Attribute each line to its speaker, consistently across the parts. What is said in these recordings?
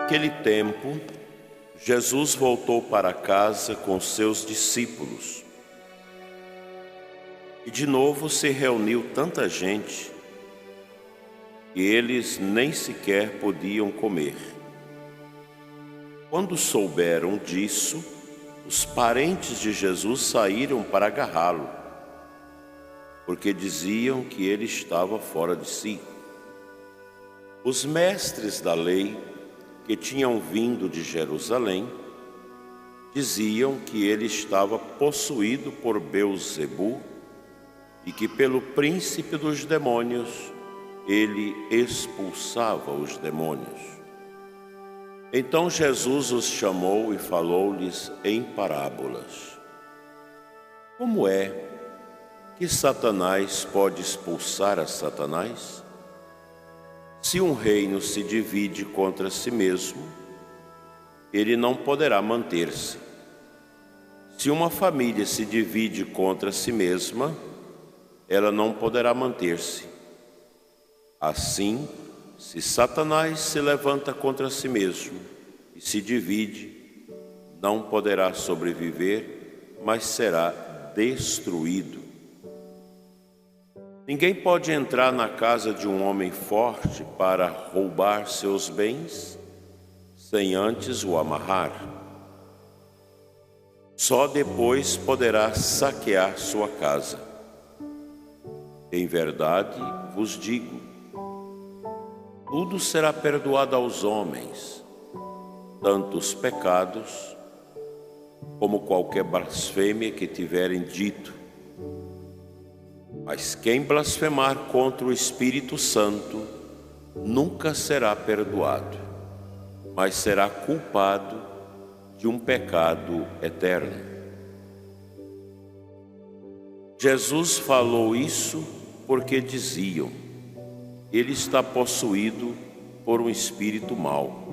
Speaker 1: Naquele tempo, Jesus voltou para casa com seus discípulos. E de novo se reuniu tanta gente que eles nem sequer podiam comer. Quando souberam disso, os parentes de Jesus saíram para agarrá-lo, porque diziam que ele estava fora de si. Os mestres da lei, que tinham vindo de Jerusalém, diziam que ele estava possuído por Beelzebu e que pelo príncipe dos demônios ele expulsava os demônios. Então Jesus os chamou e falou-lhes em parábolas. Como é que Satanás pode expulsar a Satanás? Se um reino se divide contra si mesmo, ele não poderá manter-se. Se uma família se divide contra si mesma, ela não poderá manter-se. Assim, se Satanás se levanta contra si mesmo e se divide, não poderá sobreviver, mas será destruído. Ninguém pode entrar na casa de um homem forte para roubar seus bens, sem antes o amarrar. Só depois poderá saquear sua casa. Em verdade, vos digo, tudo será perdoado aos homens, tanto os pecados, como qualquer blasfêmia que tiverem dito. Mas quem blasfemar contra o Espírito Santo nunca será perdoado, mas será culpado de um pecado eterno. Jesus falou isso porque diziam: ele está possuído por um espírito mau.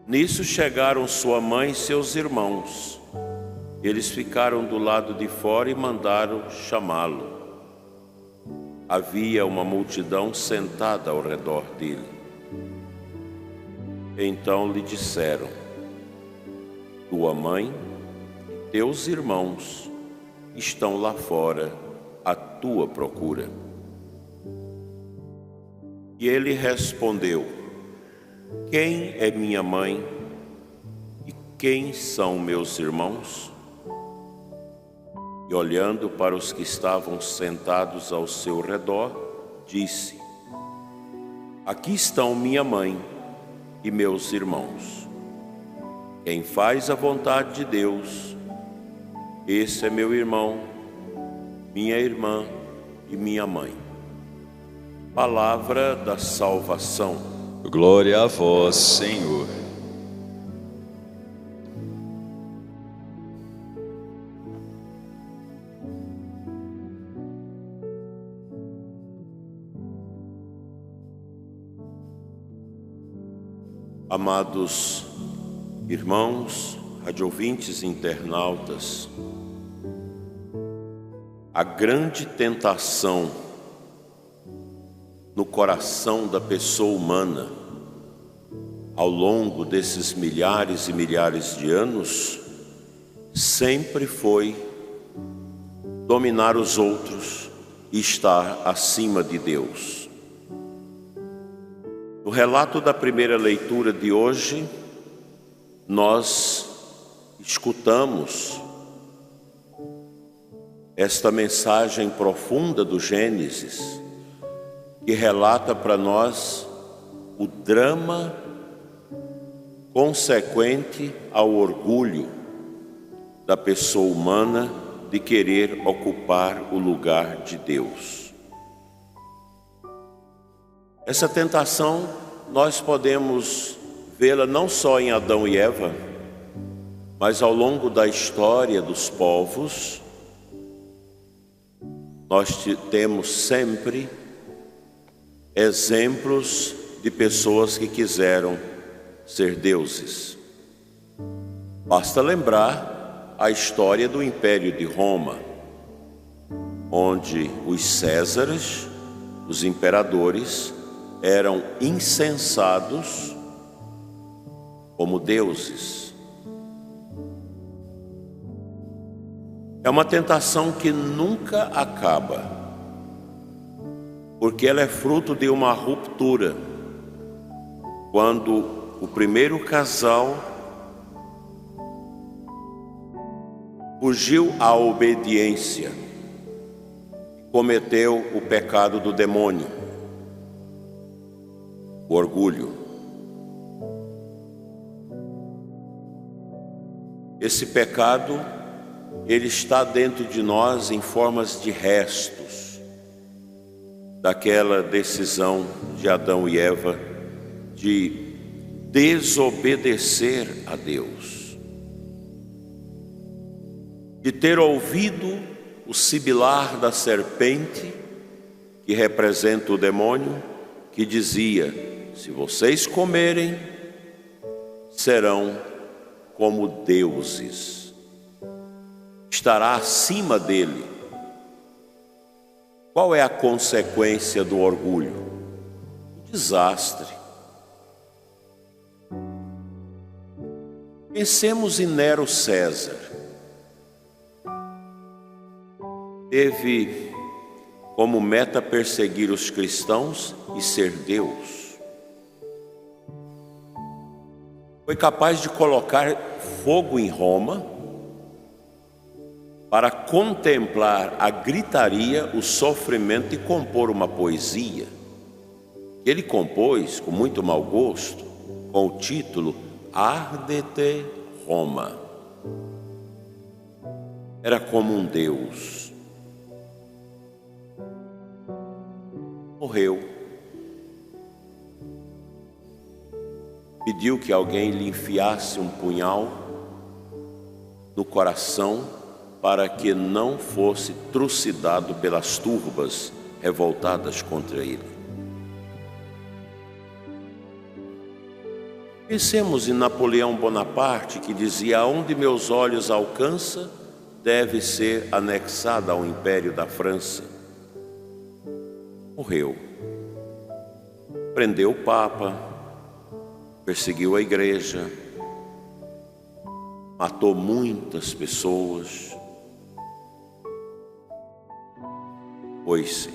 Speaker 1: Nisso chegaram sua mãe e seus irmãos. Eles ficaram do lado de fora e mandaram chamá-lo. Havia uma multidão sentada ao redor dele. Então lhe disseram: tua mãe e teus irmãos estão lá fora à tua procura. E ele respondeu: quem é minha mãe e quem são meus irmãos? E olhando para os que estavam sentados ao seu redor, disse: aqui estão minha mãe e meus irmãos. Quem faz a vontade de Deus, esse é meu irmão, minha irmã e minha mãe. Palavra da salvação.
Speaker 2: Glória a vós, Senhor.
Speaker 1: Amados irmãos, radioouvintes e internautas, a grande tentação no coração da pessoa humana ao longo desses milhares e milhares de anos sempre foi dominar os outros e estar acima de Deus. No relato da primeira leitura de hoje, nós escutamos esta mensagem profunda do Gênesis, que relata para nós o drama consequente ao orgulho da pessoa humana de querer ocupar o lugar de Deus. Essa tentação nós podemos vê-la não só em Adão e Eva, mas ao longo da história dos povos. Nós temos sempre exemplos de pessoas que quiseram ser deuses. Basta lembrar a história do Império de Roma, onde os Césares, os imperadores, eram incensados como deuses. É uma tentação que nunca acaba, porque ela é fruto de uma ruptura. Quando o primeiro casal fugiu à obediência, cometeu o pecado do demônio, o orgulho. Esse pecado, ele está dentro de nós em formas de restos daquela decisão de Adão e Eva de desobedecer a Deus, de ter ouvido o sibilar da serpente, que representa o demônio, que dizia: se vocês comerem, serão como deuses, estará acima dele. Qual é a consequência do orgulho? O desastre. Pensemos em Nero César. Teve como meta perseguir os cristãos e ser Deus. Foi capaz de colocar fogo em Roma para contemplar a gritaria, o sofrimento e compor uma poesia que ele compôs com muito mau gosto, com o título Ardete Roma. Era como um deus. Morreu. Pediu que alguém lhe enfiasse um punhal no coração para que não fosse trucidado pelas turbas revoltadas contra ele. Pensemos em Napoleão Bonaparte, que dizia: aonde meus olhos alcançam, deve ser anexada ao Império da França. Morreu. Prendeu o Papa, perseguiu a igreja, matou muitas pessoas. Foi-se.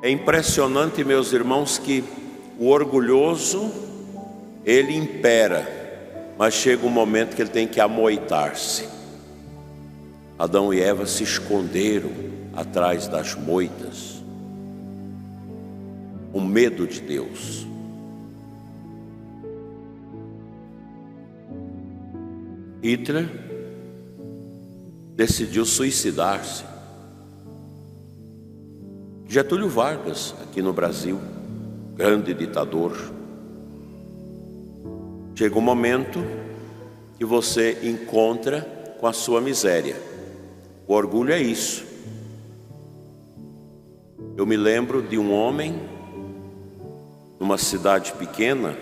Speaker 1: É impressionante, meus irmãos, que o orgulhoso, ele impera, mas chega um momento que ele tem que amoitar-se. Adão e Eva se esconderam atrás das moitas, o medo de Deus. Hitler decidiu suicidar-se. Getúlio Vargas, aqui no Brasil, grande ditador. Chega um momento que você encontra com a sua miséria. O orgulho é isso. Eu me lembro de um homem numa cidade pequena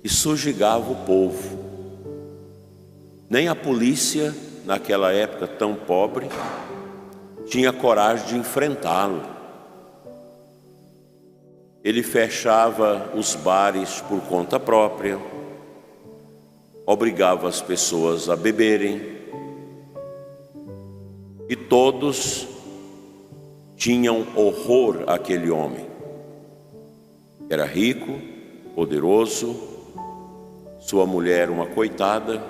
Speaker 1: que subjugava o povo. Nem a polícia, naquela época tão pobre, tinha coragem de enfrentá-lo. Ele fechava os bares por conta própria, obrigava as pessoas a beberem, e todos tinham horror àquele homem. Era rico, poderoso, sua mulher uma coitada,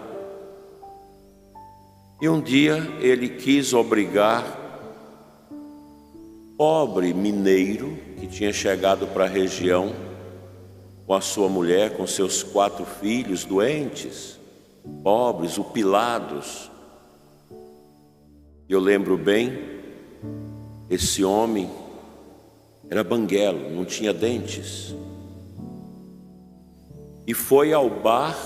Speaker 1: e um dia ele quis obrigar pobre mineiro que tinha chegado para a região com a sua mulher, com seus 4 filhos doentes, pobres, upilados. Eu lembro bem, esse homem era banguelo, não tinha dentes, e foi ao bar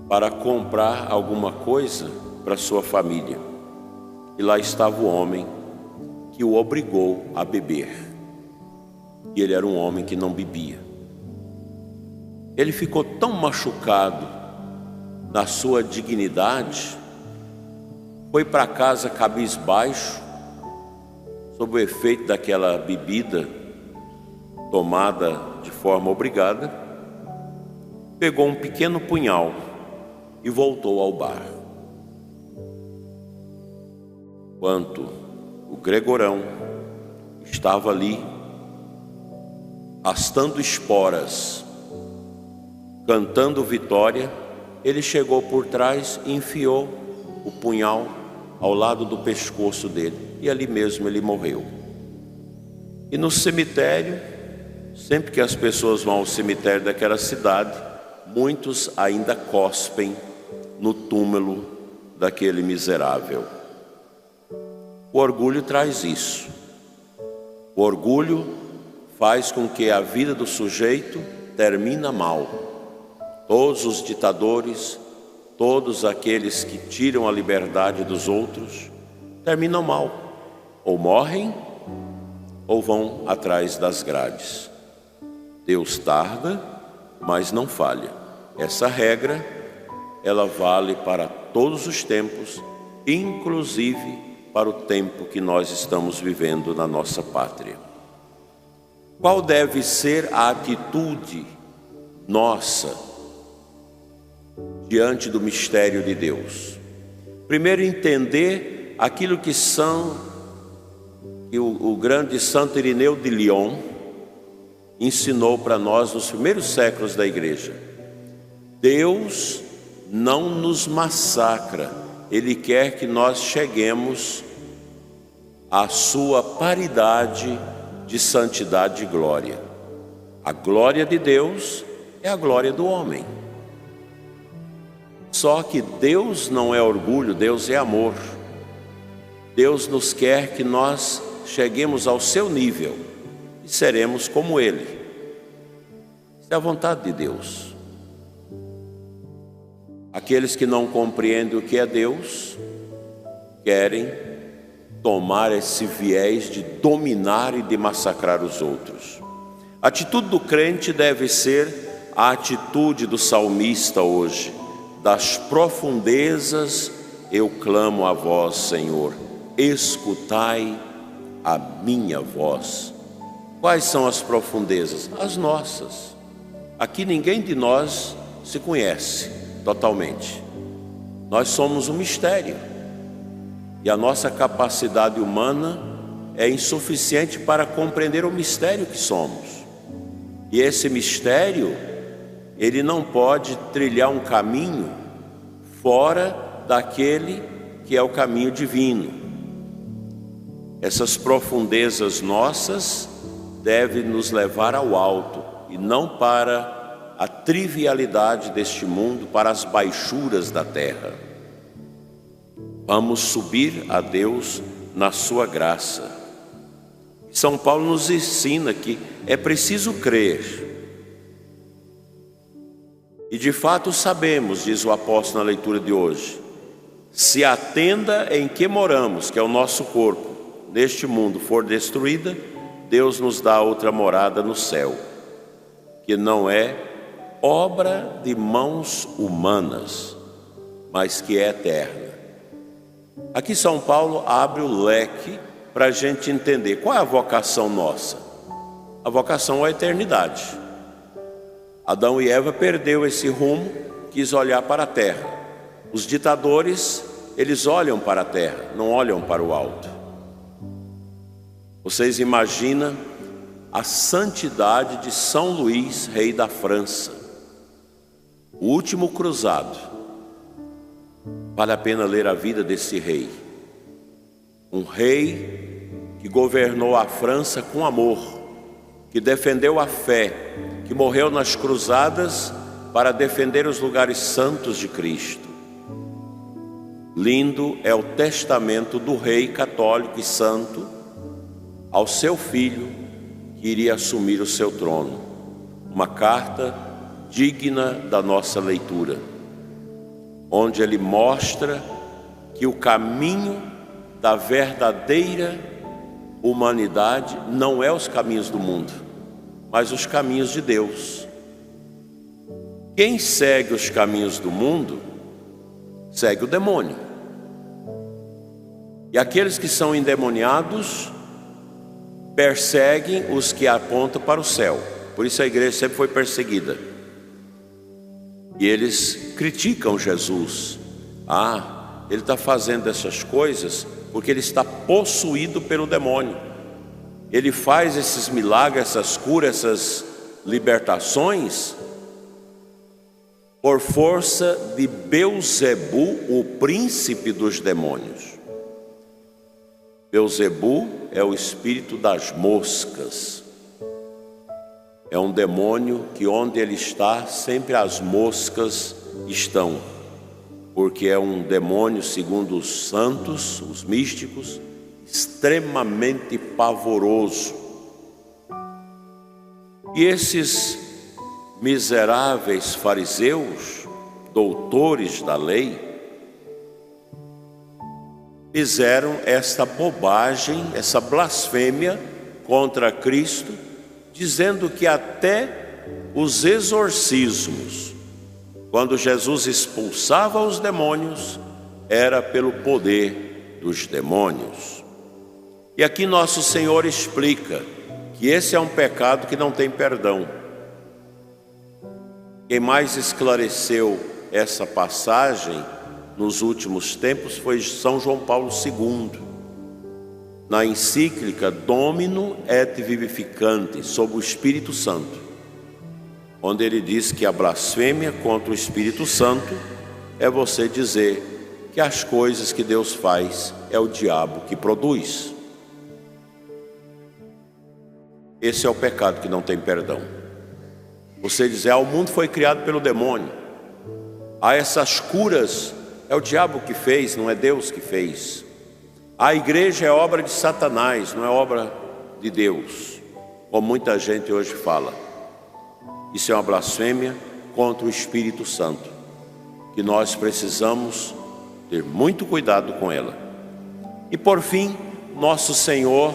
Speaker 1: para comprar alguma coisa para sua família, e lá estava o homem que o obrigou a beber, e ele era um homem que não bebia. Ele ficou tão machucado na sua dignidade, foi para casa cabisbaixo, sob o efeito daquela bebida tomada de forma obrigada, pegou um pequeno punhal e voltou ao bar. Enquanto o Gregorão estava ali, arrastando esporas, cantando vitória, ele chegou por trás e enfiou o punhal ao lado do pescoço dele, e ali mesmo ele morreu. E no cemitério, sempre que as pessoas vão ao cemitério daquela cidade, muitos ainda cospem no túmulo daquele miserável. O orgulho traz isso. O orgulho faz com que a vida do sujeito termine mal. Todos os ditadores, todos aqueles que tiram a liberdade dos outros, terminam mal. Ou morrem, ou vão atrás das grades. Deus tarda, mas não falha. Essa regra, ela vale para todos os tempos, inclusive para o tempo que nós estamos vivendo na nossa pátria. Qual deve ser a atitude nossa diante do mistério de Deus? Primeiro, entender aquilo que o grande Santo Irineu de Lyon ensinou para nós nos primeiros séculos da igreja. Deus não nos massacra, Ele quer que nós cheguemos à sua paridade de santidade e glória. A glória de Deus é a glória do homem. Só que Deus não é orgulho, Deus é amor. Deus nos quer que nós cheguemos ao seu nível e seremos como Ele. Isso é a vontade de Deus. Aqueles que não compreendem o que é Deus, querem tomar esse viés de dominar e de massacrar os outros. A atitude do crente deve ser a atitude do salmista hoje. Das profundezas eu clamo a vós, Senhor, escutai a minha voz. Quais são as profundezas? As nossas. Aqui ninguém de nós se conhece totalmente. Nós somos um mistério e a nossa capacidade humana é insuficiente para compreender o mistério que somos. E esse mistério, ele não pode trilhar um caminho fora daquele que é o caminho divino. Essas profundezas nossas devem nos levar ao alto e não para a trivialidade deste mundo, para as baixuras da terra. Vamos subir a Deus na sua graça. São Paulo nos ensina que é preciso crer. E de fato sabemos, diz o apóstolo na leitura de hoje, se a tenda em que moramos, que é o nosso corpo, neste mundo for destruída, Deus nos dá outra morada no céu, que não é obra de mãos humanas, mas que é eterna. Aqui São Paulo abre o leque para a gente entender qual é a vocação nossa. A vocação é a eternidade. Adão e Eva perdeu esse rumo, quis olhar para a terra. Os ditadores, eles olham para a terra, não olham para o alto. Vocês imaginam a santidade de São Luís, rei da França, o último cruzado. Vale a pena ler a vida desse rei. Um rei que governou a França com amor, que defendeu a fé, que morreu nas cruzadas para defender os lugares santos de Cristo. Lindo é o testamento do rei católico e santo ao seu filho que iria assumir o seu trono. Uma carta digna da nossa leitura, onde ele mostra que o caminho da verdadeira humanidade não é os caminhos do mundo, mas os caminhos de Deus. Quem segue os caminhos do mundo, segue o demônio. E aqueles que são endemoniados perseguem os que apontam para o céu. Por isso a igreja sempre foi perseguida. E eles criticam Jesus. Ele está fazendo essas coisas porque ele está possuído pelo demônio. Ele faz esses milagres, essas curas, essas libertações por força de Belzebu, o príncipe dos demônios. Belzebu é o espírito das moscas. É um demônio que onde ele está, sempre as moscas estão. Porque é um demônio, segundo os santos, os místicos, extremamente pavoroso. E esses miseráveis fariseus, doutores da lei, fizeram esta bobagem, essa blasfêmia contra Cristo, dizendo que até os exorcismos, quando Jesus expulsava os demônios, era pelo poder dos demônios. E aqui nosso Senhor explica que esse é um pecado que não tem perdão. Quem mais esclareceu essa passagem nos últimos tempos foi São João Paulo II, na encíclica Domino et Vivificante, sobre o Espírito Santo, onde ele diz que a blasfêmia contra o Espírito Santo é você dizer que as coisas que Deus faz é o diabo que produz. Esse é o pecado que não tem perdão. Você dizer, o mundo foi criado pelo demônio. Essas curas é o diabo que fez, não é Deus que fez. A igreja é obra de Satanás, não é obra de Deus, como muita gente hoje fala. Isso é uma blasfêmia contra o Espírito Santo, que nós precisamos ter muito cuidado com ela. E por fim, nosso Senhor,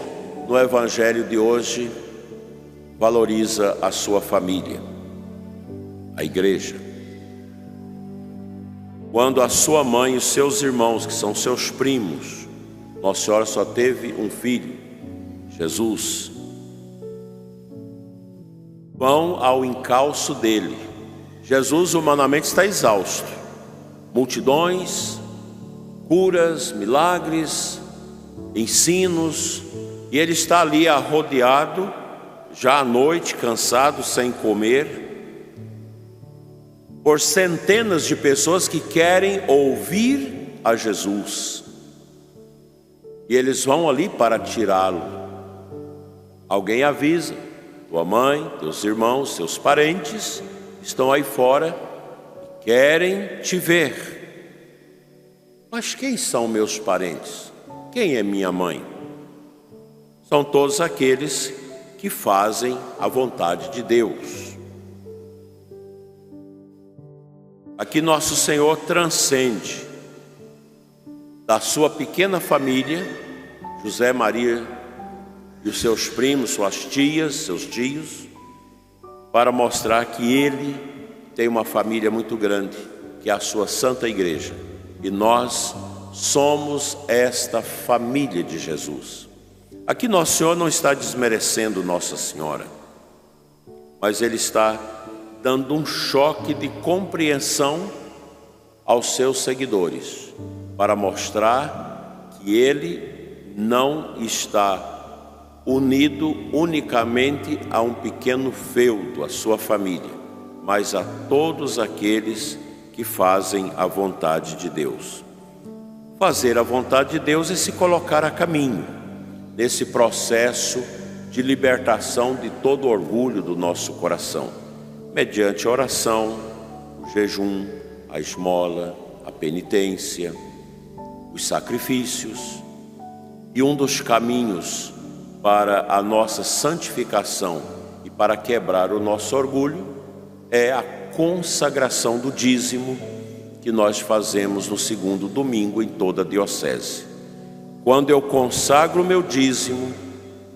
Speaker 1: no Evangelho de hoje, valoriza a sua família, a igreja. Quando a sua mãe e os seus irmãos, que são seus primos, Nossa Senhora só teve um filho, Jesus, vão ao encalço dele. Jesus humanamente está exausto. Multidões, curas, milagres, ensinos, e ele está ali arrodeado, já à noite, cansado, sem comer, por centenas de pessoas que querem ouvir a Jesus. E eles vão ali para tirá-lo. Alguém avisa, tua mãe, teus irmãos, seus parentes estão aí fora e querem te ver. Mas quem são meus parentes? Quem é minha mãe? São todos aqueles que fazem a vontade de Deus. Aqui nosso Senhor transcende da sua pequena família, José, Maria e os seus primos, suas tias, seus tios, para mostrar que Ele tem uma família muito grande, que é a sua Santa Igreja. E nós somos esta família de Jesus. Aqui nosso Senhor não está desmerecendo Nossa Senhora, mas Ele está dando um choque de compreensão aos seus seguidores, para mostrar que Ele não está unido unicamente a um pequeno feudo, a sua família, mas a todos aqueles que fazem a vontade de Deus. Fazer a vontade de Deus é se colocar a caminho, nesse processo de libertação de todo orgulho do nosso coração, mediante a oração, o jejum, a esmola, a penitência, os sacrifícios. E um dos caminhos para a nossa santificação e para quebrar o nosso orgulho é a consagração do dízimo que nós fazemos no segundo domingo em toda a diocese. Quando eu consagro o meu dízimo,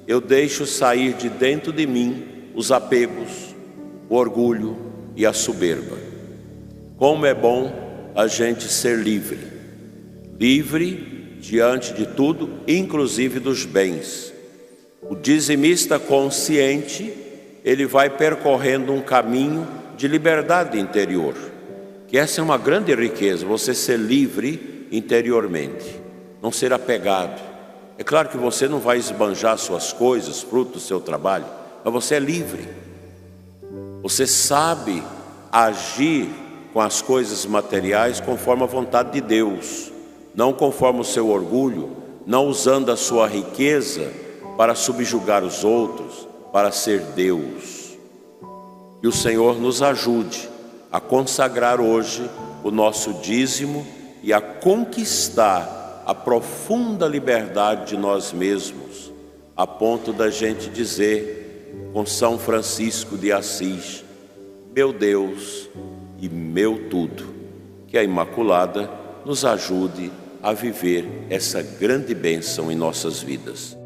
Speaker 1: eu deixo sair de dentro de mim os apegos, o orgulho e a soberba. Como é bom a gente ser livre, livre diante de tudo, inclusive dos bens. O dizimista consciente, ele vai percorrendo um caminho de liberdade interior, que essa é uma grande riqueza, você ser livre interiormente, não ser apegado. É claro que você não vai esbanjar suas coisas, fruto do seu trabalho, mas você é livre. Você sabe agir com as coisas materiais conforme a vontade de Deus, não conforme o seu orgulho, não usando a sua riqueza para subjugar os outros, para ser Deus. Que o Senhor nos ajude a consagrar hoje o nosso dízimo e a conquistar a profunda liberdade de nós mesmos, a ponto da gente dizer com São Francisco de Assis: meu Deus e meu tudo. Que a Imaculada nos ajude a viver essa grande bênção em nossas vidas.